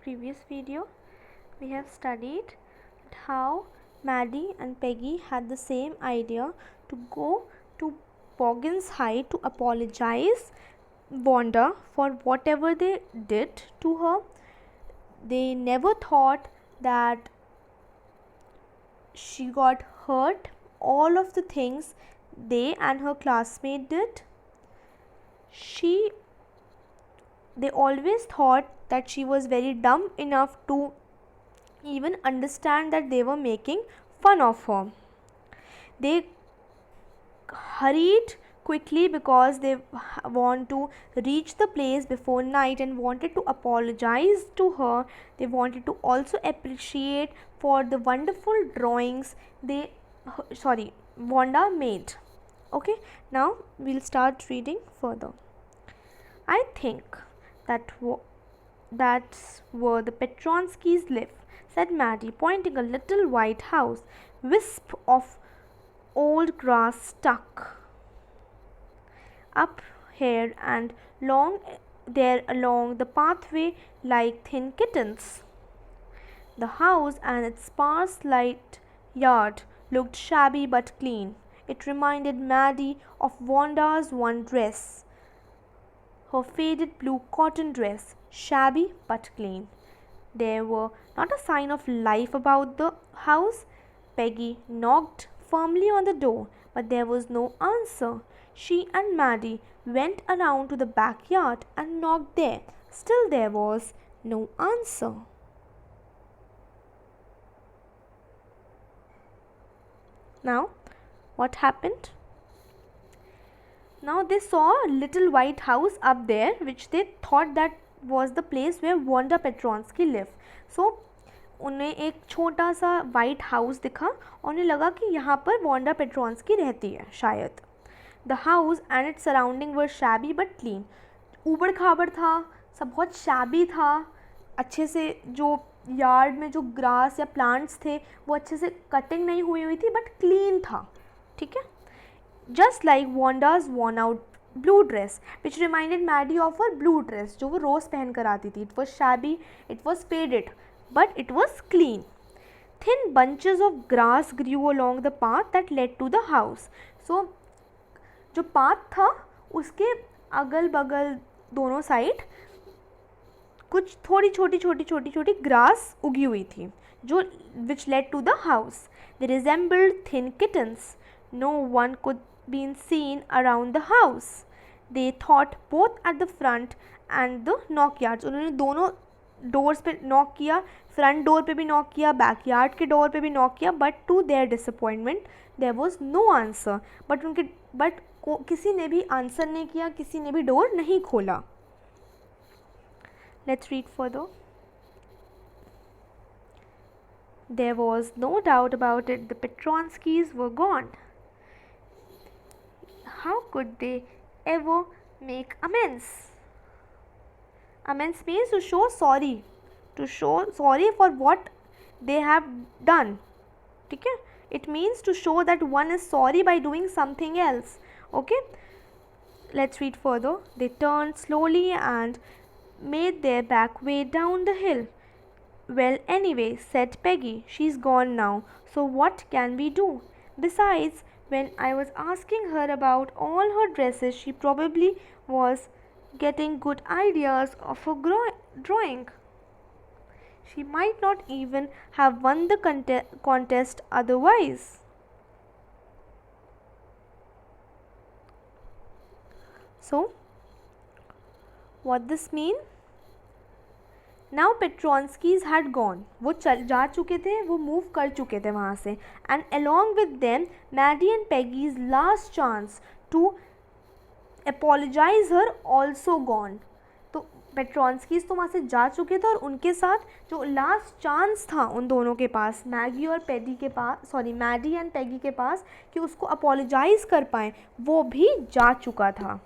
previous video we have studied how Maddie and Peggy had the same idea to go to Boggin's Height to apologize Wanda for whatever they did to her. They never thought that she got hurt. All of the things they and her classmate did, they always thought that she was very dumb enough to even understand that they were making fun of her. They hurried quickly because they want to reach the place before night and wanted to apologize to her. They wanted to also appreciate for the wonderful drawings Wanda made. Okay, now we'll start reading further. I think that's where the Petronskis live, said Maddie, pointing a little white house, wisp of old grass stuck up here and long there along the pathway like thin kittens. The house and its sparse light yard looked shabby but clean. It reminded Maddie of Wanda's one dress, her faded blue cotton dress, shabby but clean. There were not a sign of life about the house. Peggy knocked firmly on the door, but there was no answer. She and Maddie went around to the backyard and knocked there. Still there was no answer. Now, what happened? Now they saw a little white house up there which they thought that was the place where Wanda Petronsky lived. So उन्हें एक छोटा सा white house दिखा और उन्हें लगा कि यहाँ पर वांडा पेट्रॉन्स्की रहती है शायद. The house and its surrounding were shabby but clean. ऊबड़ खाबड़ था, सब बहुत शैबी था. अच्छे से जो यार्ड में जो ग्रास या प्लांट्स थे वो अच्छे से कटिंग नहीं हुई थी बट क्लीन था. ठीक है. Just like Wanda's worn out blue dress which reminded Maddie of her blue dress जो वो रोज़ पहन कर आती थी. It was shabby, it was faded, but it was clean. Thin bunches of grass grew along the path that led to the house. So जो path था उसके अगल बगल दोनों साइड कुछ थोड़ी छोटी ग्रास उगी हुई थी जो which led to the house. They resembled thin kittens. No one could be seen around the house. They thought both at the front and the knock yards. उन्होंने दोनों डोर्स पे नॉक किया, फ्रंट डोर पे भी knock किया, backyard के door पे भी नॉक किया, but to their disappointment there was no answer. But किसी ने भी आंसर नहीं किया, किसी ने भी डोर नहीं खोला. Let's read further. There was no doubt about it. The Petronskis were gone. How could they ever make amends? Amends means to show sorry. To show sorry for what they have done. ठीक है? It means to show that one is sorry by doing something else. Okay? Let's read further. They turned slowly and made their back way down the hill. Well, anyway, said Peggy, she's gone now, so what can we do? Besides, when I was asking her about all her dresses, she probably was getting good ideas of her drawing. She might not even have won the contest otherwise. So, what this mean? Now Petronskis had gone. वो जा चुके थे, वो move कर चुके थे वहाँ से. And along with them, Maddie and Peggy's last chance to apologize her also gone. तो Petronskis तो वहाँ से जा चुके थे और उनके साथ जो लास्ट चांस था उन दोनों के पास, मैडी एंड पेगी के पास कि उसको अपोलोजाइज कर पाएँ, वो भी जा चुका था.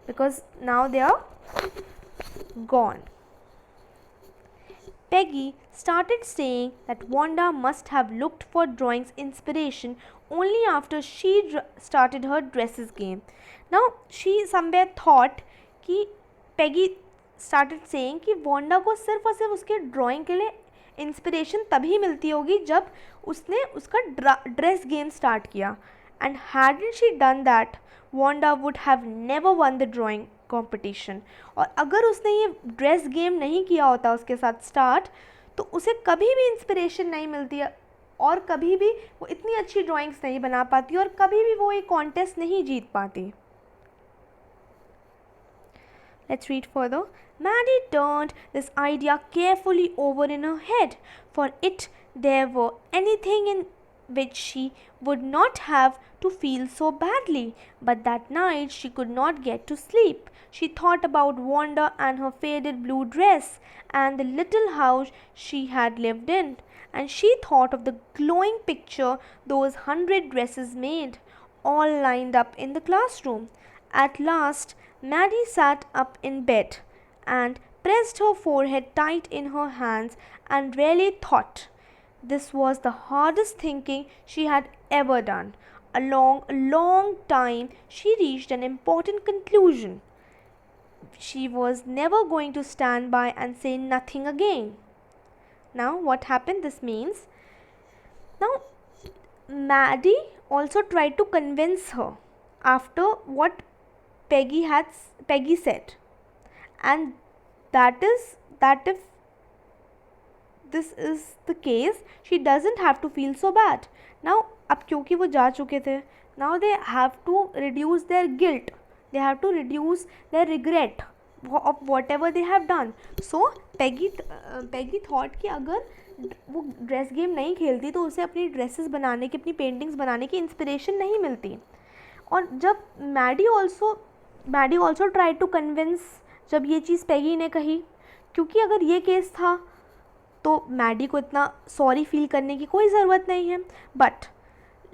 Because now they are gone. Peggy started saying that Wanda must have looked for drawing inspiration only after she started her dresses game. Now she somewhere thought कि Peggy started saying कि Wanda को सिर्फ और सिर्फ उसके drawing के लिए inspiration तभी मिलती होगी जब उसने उसका ड्रेस गेम स्टार्ट किया, and hadn't she done that Wanda would have never won the drawing competition। और अगर उसने ये ड्रेस गेम नहीं किया होता उसके साथ स्टार्ट, तो उसे कभी भी इंस्पिरेशन नहीं मिलती है और कभी भी वो इतनी अच्छी ड्राइंग्स नहीं बना पाती और कभी भी वो ये कॉन्टेस्ट नहीं जीत पाती। Let's read further. Maddie turned this idea carefully over in her head, for it there were anything in which she would not have to feel so badly. But that night she could not get to sleep. She thought about Wanda and her faded blue dress and the little house she had lived in. And she thought of the glowing picture those 100 dresses made, all lined up in the classroom. At last, Maddie sat up in bed and pressed her forehead tight in her hands and really thought. This was the hardest thinking she had ever done. Along a long time, she reached an important conclusion. She was never going to stand by and say nothing again. Now, what happened? This means, now Maddie also tried to convince her after what Peggy said, and that is that if this is the case, she doesn't have to feel so bad. Now अब क्योंकि वो जा चुके थे, now they have to reduce their guilt, they have to reduce their regret of whatever they have done. So Peggy thought कि अगर वो dress game नहीं खेलती तो उसे अपनी ड्रेसेस बनाने की, अपनी पेंटिंग्स बनाने की इंस्पिरेशन नहीं मिलती। और जब Maddie also try to convince, जब ये चीज़ पैगी ने कही, क्योंकि अगर ये केस था तो मैडी को इतना सॉरी फील करने की कोई ज़रूरत नहीं है। But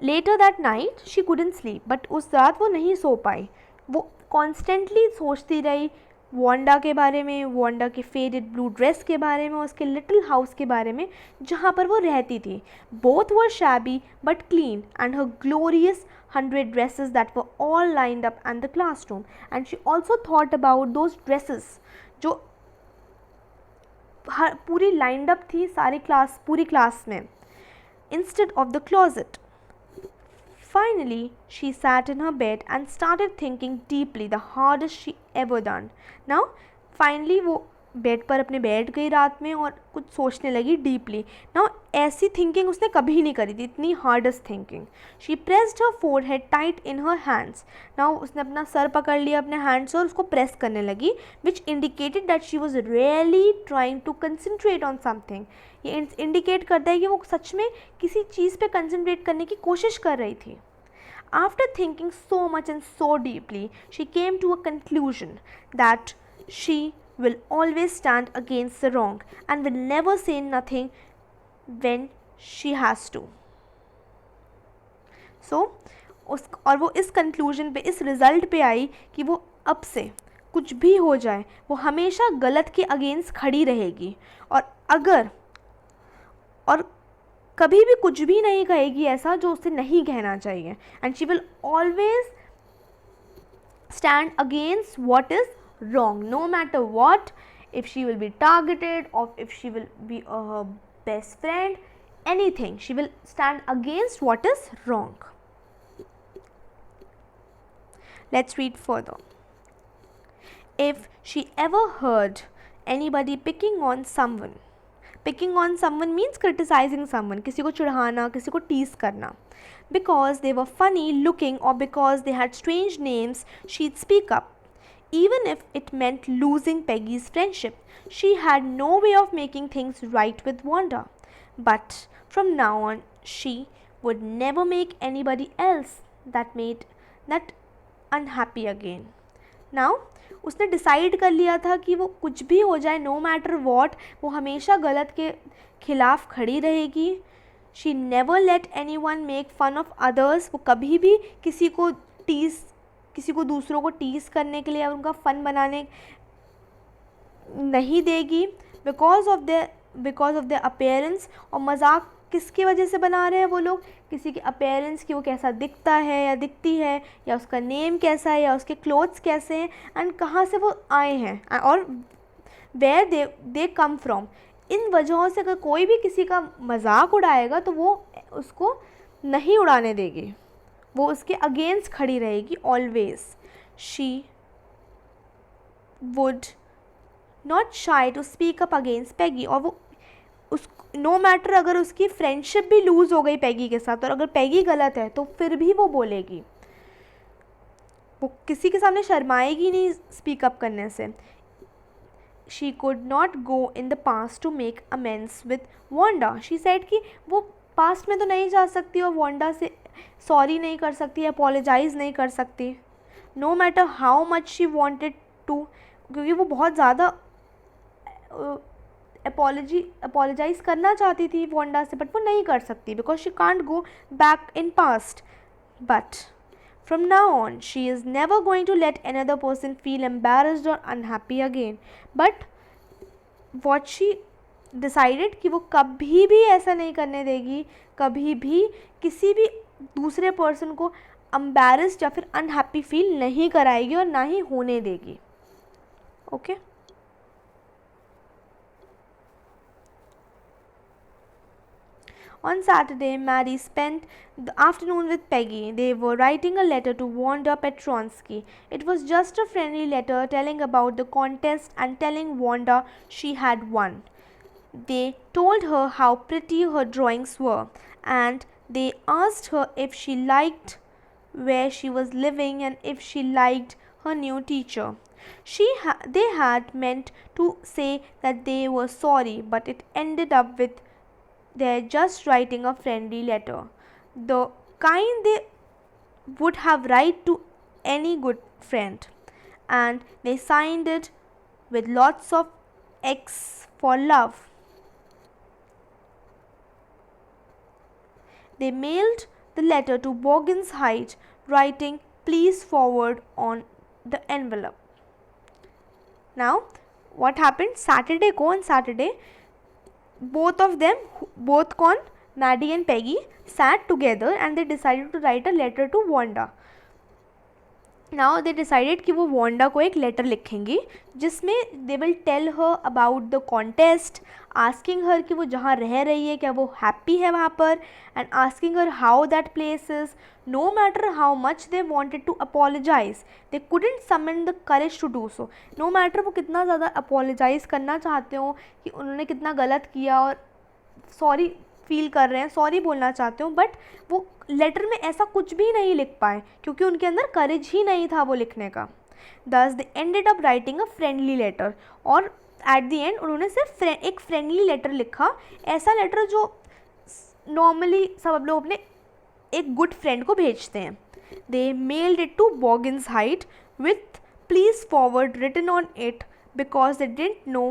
later that night she couldn't sleep, but उस रात वो नहीं सो पाई, वो कॉन्स्टेंटली सोचती रही वांडा के बारे में, वांडा के फेडेड ब्लू ड्रेस के बारे में, उसके लिटिल हाउस के बारे में जहाँ पर वो रहती थी। Both were shabby but clean and her glorious 100 dresses that were all lined up in the classroom. And she also thought about those dresses जो पूरी lined up थी पूरी क्लास में, instead of the closet. Finally, she sat in her bed and started thinking deeply, the hardest she ever done. Now, finally वो bed पर अपने बैठ गई रात में और कुछ सोचने लगी डीपली। नाउ ऐसी थिंकिंग उसने कभी नहीं करी थी, इतनी hardest thinking. She pressed her forehead tight in her hands. Now उसने अपना सर पकड़ लिया अपने हैंड्स और उसको प्रेस करने लगी, which indicated that she was really trying to concentrate on something. ये इंडिकेट करता है कि वो सच में किसी चीज़ पे कंसनट्रेट करने की कोशिश कर रही थी। After thinking so much and so deeply, she came to a conclusion that she will always stand against the wrong and will never say nothing when she has to. So, और वो इस conclusion पे, इस result पे आई कि वो अब से कुछ भी हो जाए वो हमेशा गलत के अगेंस्ट खड़ी रहेगी, और कभी भी कुछ भी नहीं कहेगी ऐसा जो उसे नहीं कहना चाहिए। And she will always stand against what is wrong, no matter what, if she will be targeted or if she will be her best friend, anything, she will stand against what is wrong. Let's read further. If she ever heard anybody picking on someone means criticizing someone, किसी को चिढ़ाना, किसी को tease करना, because they were funny looking or because they had strange names, she'd speak up. Even if it meant losing Peggy's friendship, she had no way of making things right with Wanda. But from now on, she would never make anybody else that unhappy again. Now, उसने decide कर लिया था कि वो कुछ भी हो जाए, नो मैटर वॉट, वो हमेशा गलत के खिलाफ खड़ी रहेगी। She never let anyone make fun of others. वो कभी भी किसी को दूसरों को टीज़ करने के लिए या उनका फ़न बनाने नहीं देगी, बिकॉज ऑफ द अपीयरेंस। और मजाक किसकी वजह से बना रहे हैं वो लोग? किसी के अपीयरेंस की, वो कैसा दिखता है या दिखती है, या उसका नेम कैसा है, या उसके क्लोथ्स कैसे हैं, एंड कहाँ से वो आए हैं, और वेयर दे कम फ्रॉम। इन वजहों से अगर कोई भी किसी का मजाक उड़ाएगा तो वो उसको नहीं उड़ाने देगी, वो उसके अगेंस्ट खड़ी रहेगी always. She would not shy to speak up against Peggy. और वो उस नो मैटर अगर उसकी फ्रेंडशिप भी लूज़ हो गई पैगी के साथ और अगर पैगी गलत है तो फिर भी वो बोलेगी, वो किसी के सामने शर्माएगी नहीं स्पीक अप करने से। She could not go in the past to make amends with Wanda. She said कि वो पास्ट में तो नहीं जा सकती और वांडा से सॉरी नहीं कर सकती, अपोलोजाइज़ नहीं कर सकती, no matter how much she wanted to, क्योंकि वो बहुत ज़्यादा अपोलोजाइज़ करना चाहती थी वांडा से, बट वो नहीं कर सकती because she can't go back in past. But from now on she is never going to let another person feel embarrassed or unhappy again. But what she decided कि वो कभी भी ऐसा नहीं करने देगी, कभी भी किसी भी दूसरे पर्सन को embarrassed या फिर unhappy feel नहीं कराएगी और ना ही होने देगी। Okay On Saturday, Mary spent the afternoon with Peggy. They were writing a letter to Wanda Petronsky. It was just a friendly letter telling about the contest and telling Wanda she had won. They told her how pretty her drawings were, and they asked her if she liked where she was living and if she liked her new teacher. They had meant to say that they were sorry, but it ended up with they're just writing a friendly letter, the kind they would have write to any good friend, and they signed it with lots of X for love. They mailed the letter to Boggins Heights, writing please forward on the envelope. Now what happened Saturday को on Saturday both of them, both कौन, Maddie and Peggy sat together and they decided to write a letter to Wanda. Now they decided कि वो Wanda को एक letter लिखेंगी जिसमें they will tell her about the contest, asking her कि वो जहाँ रह रही है क्या वो happy है वहाँ पर, and asking her how that place is. No matter how much they wanted to apologize, they couldn't summon the courage to do so. No matter वो कितना ज़्यादा apologize करना चाहते हो कि उन्होंने कितना गलत किया और सॉरी फील कर रहे हैं, सॉरी बोलना चाहते हो, बट वो लेटर में ऐसा कुछ भी नहीं लिख पाए क्योंकि उनके अंदर करेज ही नहीं था वो लिखने का. Thus they ended up writing a friendly letter. और एट द एंड उन्होंने सिर्फ एक फ्रेंडली लेटर लिखा, ऐसा लेटर जो नॉर्मली सब लोग अपने एक गुड फ्रेंड को भेजते हैं. They mailed it to Boggins Heights with please forward written on it because they didn't know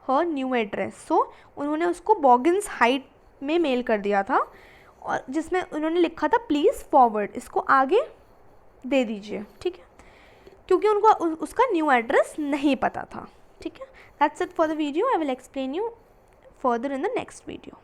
her new address. So उन्होंने उसको Boggins Heights में मेल कर दिया था और जिसमें उन्होंने लिखा था प्लीज़ फॉरवर्ड, इसको आगे दे दीजिए, ठीक है, क्योंकि उनको उसका न्यू एड्रेस नहीं पता था. ठीक है, that's it for the video. I will explain you further in the next video.